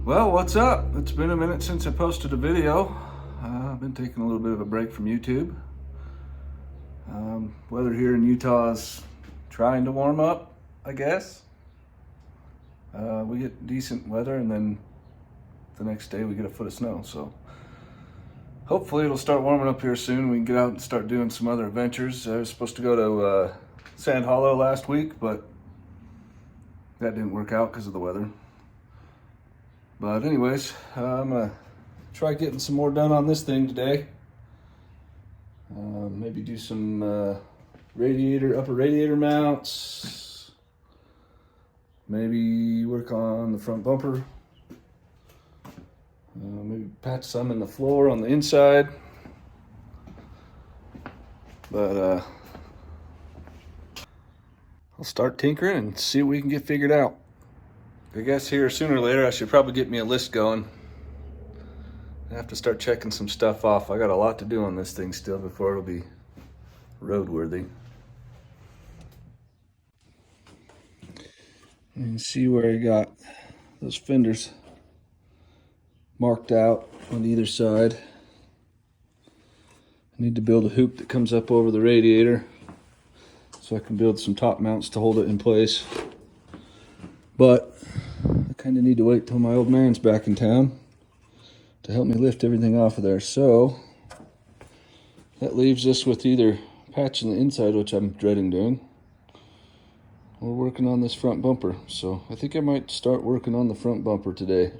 Well, what's up? It's been a minute since I posted a video. I've been taking a little bit of a break from YouTube. Weather here in Utah is trying to warm up, I guess. We get decent weather and then the next day we get a foot of snow. So hopefully it'll start warming up here soon. We can get out and start doing some other adventures. I was supposed to go to Sand Hollow last week, but that didn't work out because of the weather. But anyways, I'm gonna try getting some more done on this thing today. Maybe do some upper radiator mounts. Maybe work on the front bumper. Maybe patch some in the floor on the inside. But I'll start tinkering and see what we can get figured out. I guess here sooner or later I should probably get me a list going. I have to start checking some stuff off. I got a lot to do on this thing still before it'll be roadworthy. You can see where I got those fenders marked out on either side. I need to build a hoop that comes up over the radiator so I can build some top mounts to hold it in place. But I kind of need to wait till my old man's back in town to help me lift everything off of there. So that leaves us with either patching the inside, which I'm dreading doing, or working on this front bumper. So I think I might start working on the front bumper today.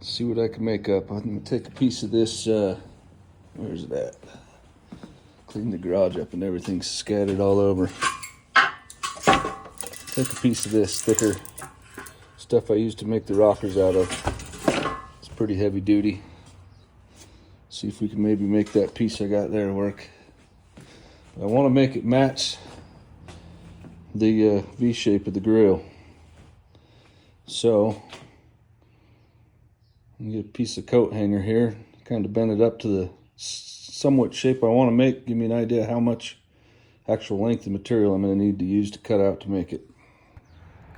See what I can make up. I'm gonna take a piece of this, where's it at? Clean the garage up and everything's scattered all over. Take a piece of this thicker stuff I used to make the rockers out of. It's pretty heavy duty. See if we can maybe make that piece I got there work. But I want to make it match the V shape of the grill. So I'm gonna get a piece of coat hanger here, kind of bend it up to the somewhat shape I want to make. Give me an idea how much actual length of material I'm going to need to use to cut out to make it.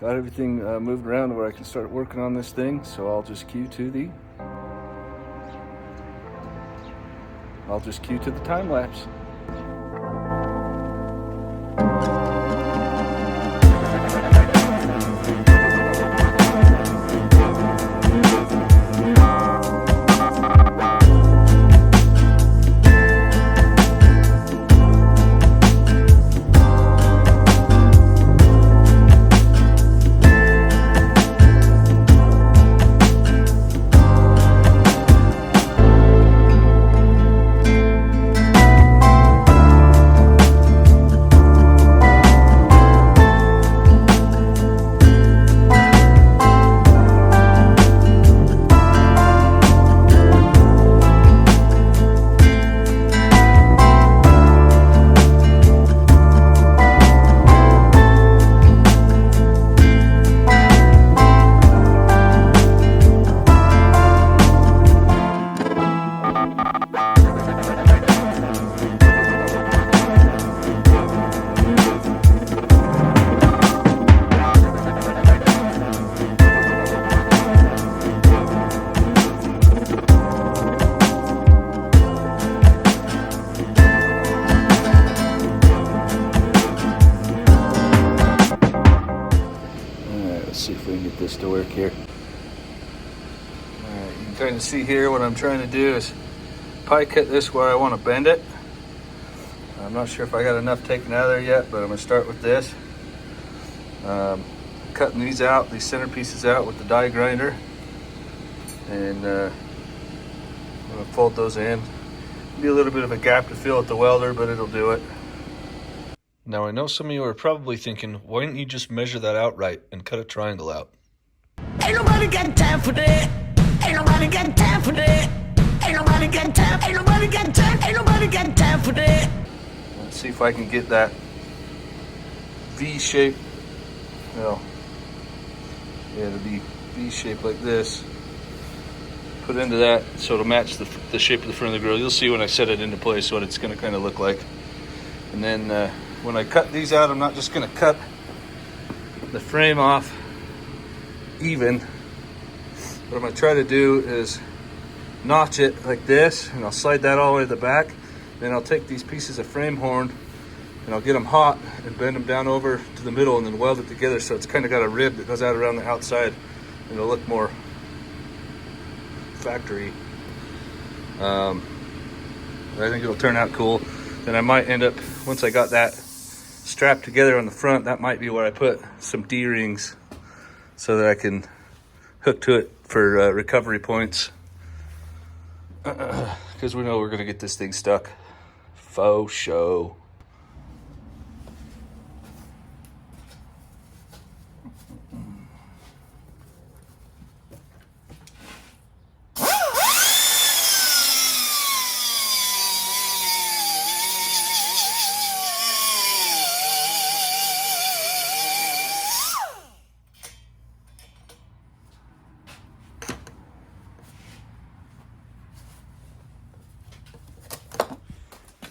Got everything moved around to where I can start working on this thing, so I'll just cue to the time lapse. See if we can get this to work here. Alright, you can kind of see here what I'm trying to do is pie cut this where I want to bend it. I'm not sure if I got enough taken out of there yet, but I'm going to start with this. Cutting these out, these center pieces out with the die grinder. And I'm going to fold those in. Be a little bit of a gap to fill with the welder, but it'll do it. Now I know some of you are probably thinking, why didn't you just measure that out right and cut a triangle out? Ain't nobody got time for that. Ain't nobody got time for that. Ain't nobody got time. Ain't nobody got time. Ain't nobody got time for that. Let's see if I can get that V shape. Well, yeah, it'll be V shape like this. Put into that so it'll match the shape of the front of the grill. You'll see when I set it into place what it's going to kind of look like. And then when I cut these out, I'm not just going to cut the frame off even. What I'm going to try to do is notch it like this, and I'll slide that all the way to the back. Then I'll take these pieces of frame horn and I'll get them hot and bend them down over to the middle and then weld it together so it's kind of got a rib that goes out around the outside and it'll look more factory. I think it'll turn out cool. Then I might end up, once I got that strapped together on the front, that might be where I put some D-rings so that I can hook to it for recovery points. Because we know we're gonna get this thing stuck. Faux show.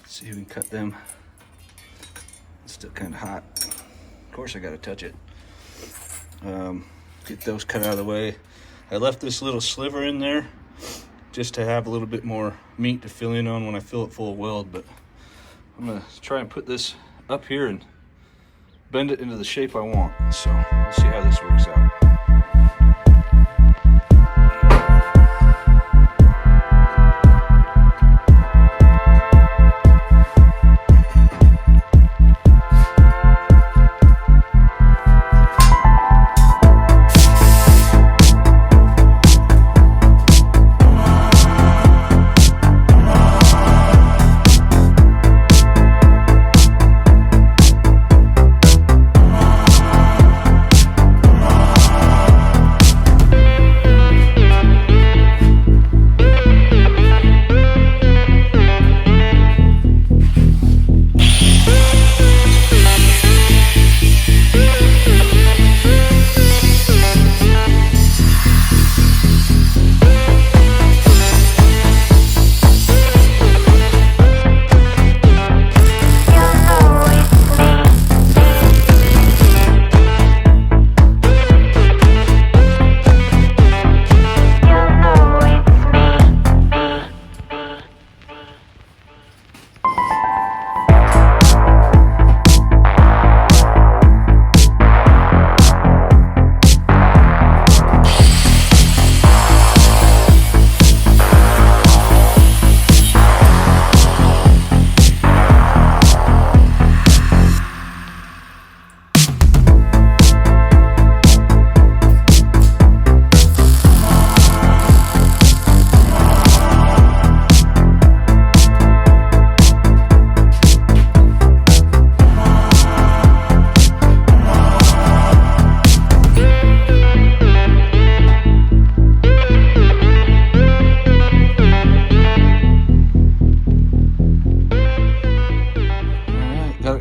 See if we can cut them. It's still kind of hot. Of course I gotta touch it. Get those cut out of the way. I left this little sliver in there just to have a little bit more meat to fill in on when I fill it full of weld, but I'm gonna try and put this up here and bend it into the shape I want. So we'll see how this works out.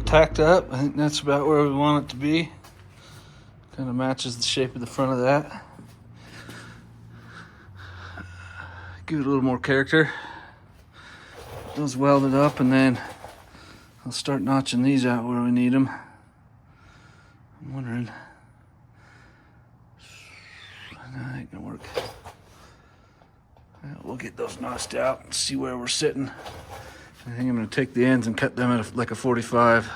Tacked up. I think that's about where we want it to be. Kind of matches the shape of the front of that. Give it a little more character. Those welded up, and then I'll start notching these out where we need them. I'm wondering. That ain't gonna work. We'll get those notched out and see where we're sitting. I think I'm going to take the ends and cut them at like a 45.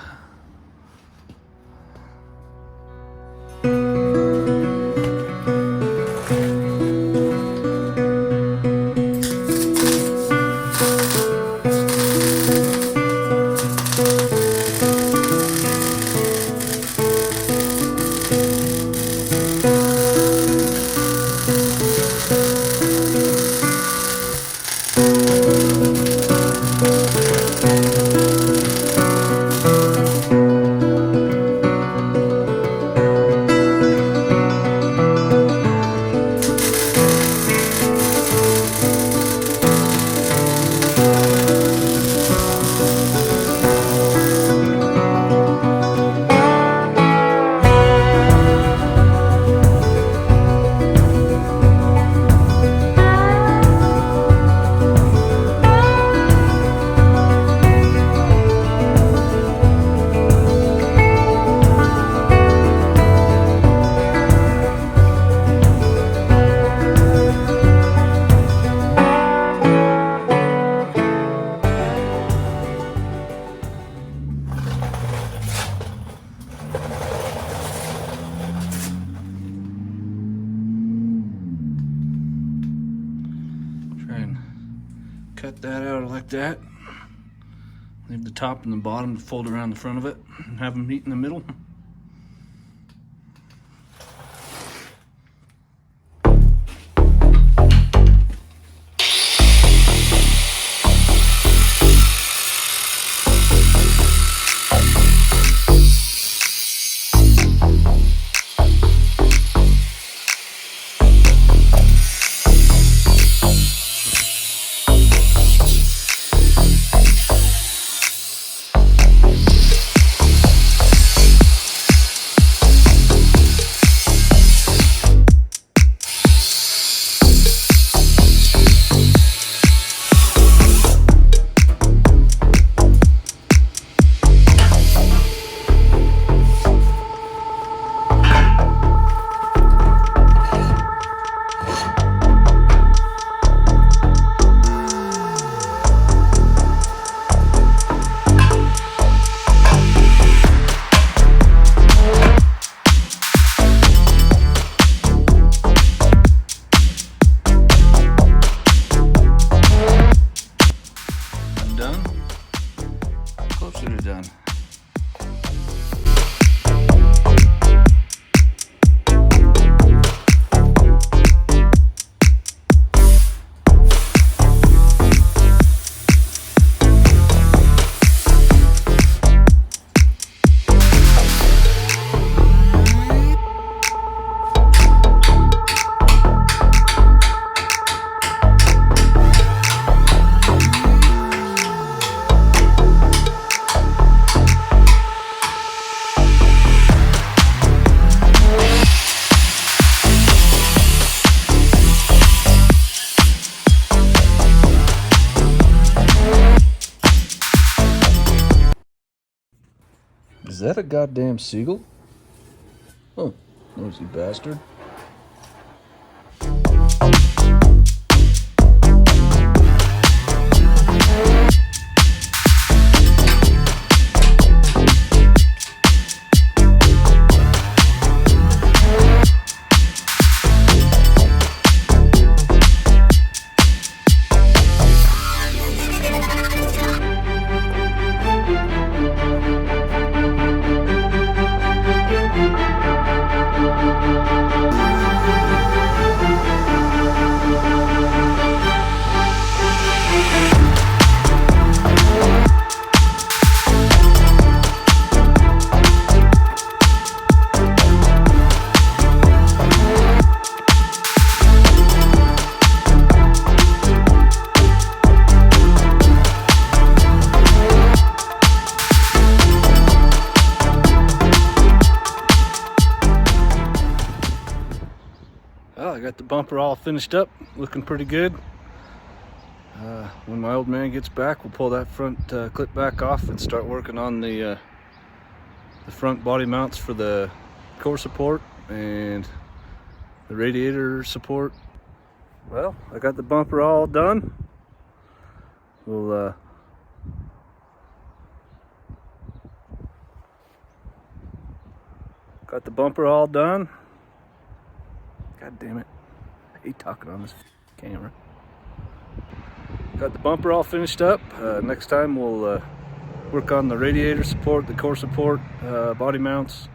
like that. Leave the top and the bottom to fold around the front of it and have them meet in the middle. Closer to done. Is that a goddamn seagull? Oh, nosy bastard. Well, I got the bumper all finished up, looking pretty good. When my old man gets back, we'll pull that front clip back off and start working on the front body mounts for the core support and the radiator support. Well, I got the bumper all done. We'll got the bumper all done. God damn it, I hate talking on this camera. Got the bumper all finished up. Next time we'll work on the radiator support, the core support, body mounts,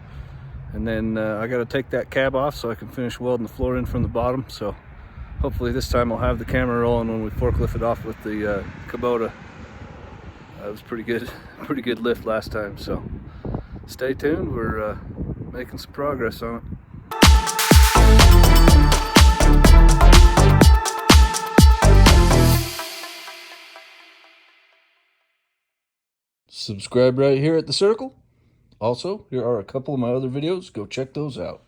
and then I got to take that cab off so I can finish welding the floor in from the bottom. So hopefully this time I'll have the camera rolling when we forklift it off with the Kubota. That was pretty good lift last time. So stay tuned. We're making some progress on it. Subscribe right here at the circle. Also, here are a couple of my other videos. Go check those out.